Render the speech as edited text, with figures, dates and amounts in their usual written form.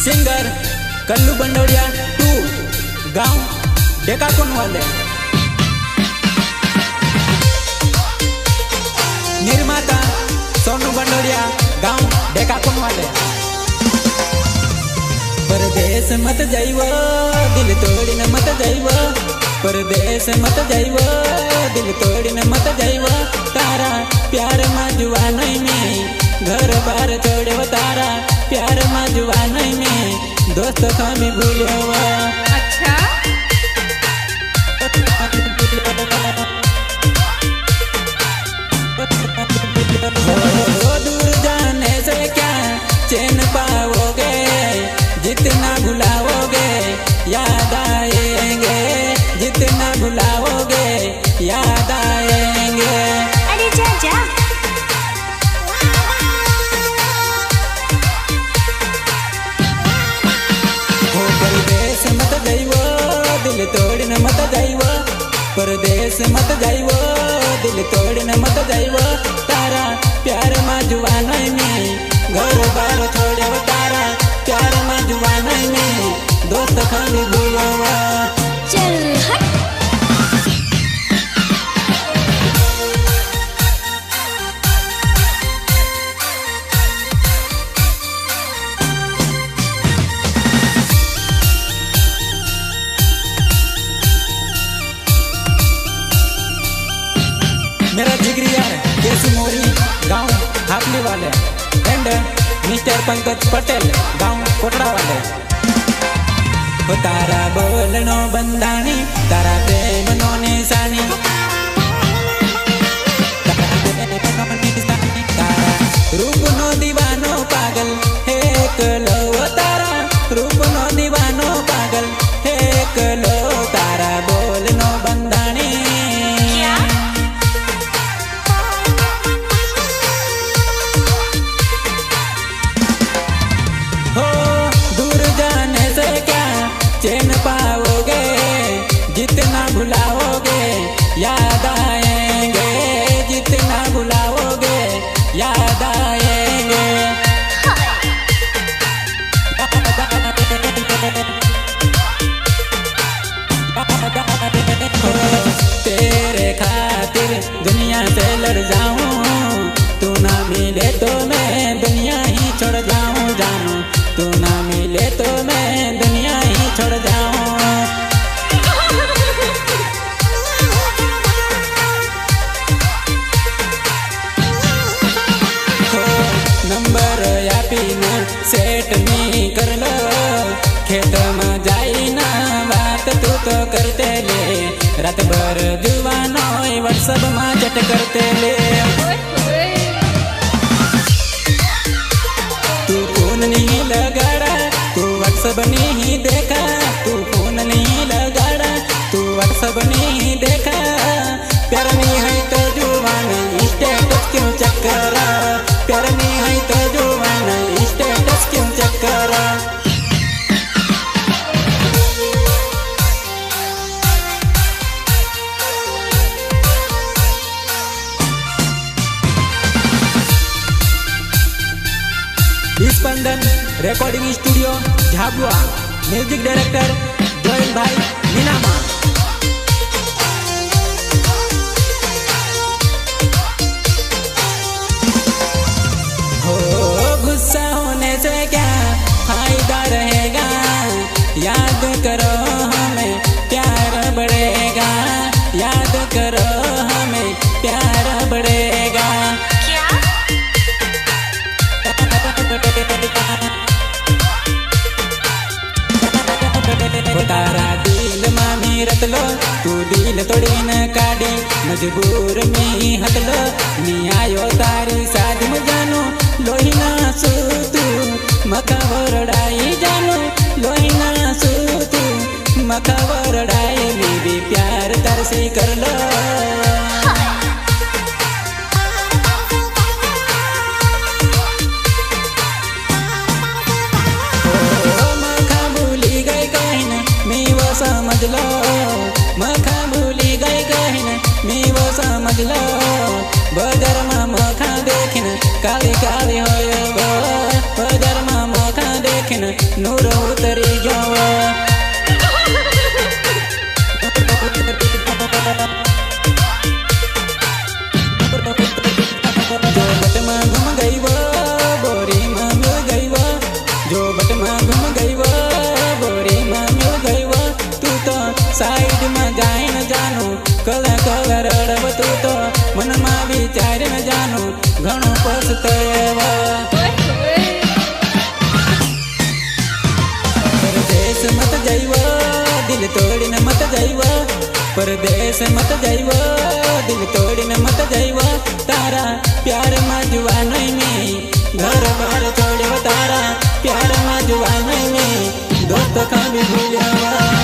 Singer Kullu बंडोरिया 2 गांव डेकाकुन वाले। निर्माता सोनू बंडोरिया गांव डेकाकुन वाले। परदेश मत जाइवो दिल तोड़ीने मत जाइवो, परदेश मत जाइवो दिल तोड़ीने मत जाइवो। तारा प्यार में जुवानई में घर बार छोड़ो, तारा प्यार में जुवानई में दोस्त कमी भूलो। अच्छा हो दूर जाने से क्या चैन पाओगे, जितना भुलाओगे याद आएंगे, जितना भुलाओगे याद आएंगे। अरे जा जा। हो परदेश मत जाइवो दिल तोड़ने मत जाइवो, परदेश मत जाइवो दिल तोड़ने मत जाइवो। तारा प्यार में जुवानई में घर बार छोड़ो, तारा प्यार में जुवानई में दोस्त खाली भूलो। चल हट। मेरा जिगरी यार केसू मोरी गांव हापली वाले एंड मिस्टर पंकज पटेल गांव कोटड़ा वाले। हो तारा बोलनो बंदानी तारा प्रेम नो निशानी, तारा रूप नो दीवानो पागल है कलो, तारा रूप नो दीवानो पागल है कलो। तारा बोलनो बंदानी क्या? हो दूर जाने से क्या चैन पाओगे, जितना भुलाओगे याद आएंगे, जितना भुलाओगे याद आएंगे। तेरे खातिर दुनिया से लड़ जाऊं, तू ना मिले तो मैं दुनिया ही छोड़ जाऊं जानू, तू ना मिले तो मैं दुनिया ही छोड़ जाऊं। हो नंबर या पिन सेट नहीं कर लो, खेत में जाई ना बात तू तो करते ले, रात भर जुवानो व्हाट्सएप में चट करते ले। तू फोन नहीं लगाड़ा, तू व्हाट्सएप नहीं देखा, तू फोन नहीं लगाड़ा, तू व्हाट्सएप नहीं देखा। प्यार नहीं है तो जुवान स्टेटस क्यों चेक करा, प्यार नहीं है तो जुवान स्टेटस क्यों चेक करा। Spandan recording studio Jhabua, music director Joel भाई मीनामा। हो गुस्सा होने से क्या फायदा रहेगा, याद करो हमें प्यार बढ़ेगा, याद करो हमें प्यार बढ़ेगा। क्या? तारा दिल मामी रत लो, तू दिल तोड़ी न काढ़ी मजबूर में हट लो। नी आयो तारी शादी में जानू लोहिना सू तू मका वरडाई जानू, लोहिना सू तू मका वरडाई भी प्यार तरसी कर लो। समझ लो मखा भूली गई कहीं मी वो समझ लो, बजार में मखा देखिन काली काली हो, बजार में मखा देखिन બેન નૂરો ઉતરી ગયો જો બટમાં ઘૂમ ગઈ બોરીમાં મિલ ગઈ જો બટમાં ઘૂમ ગઈ બોરીમાં મિલ ગઈ તું તો સાઈડમાં જાઈને જાનું કલા કલા રડવ તું તો મનમાં વિચારીને જાનું ઘણું પછતાવા પરદેશ મત જઈવ દિલ તોડીને મત જઈવ પરદેશ મત જઈવ દિલ તોડીને મત જઈવ તારા પ્યારમાં જુવા નહીં મેં ઘર બાર છોડ્યો તારા પ્યારમાં જુવા નહીં મેં દોસ્ત ખાલી ભૂલ્યા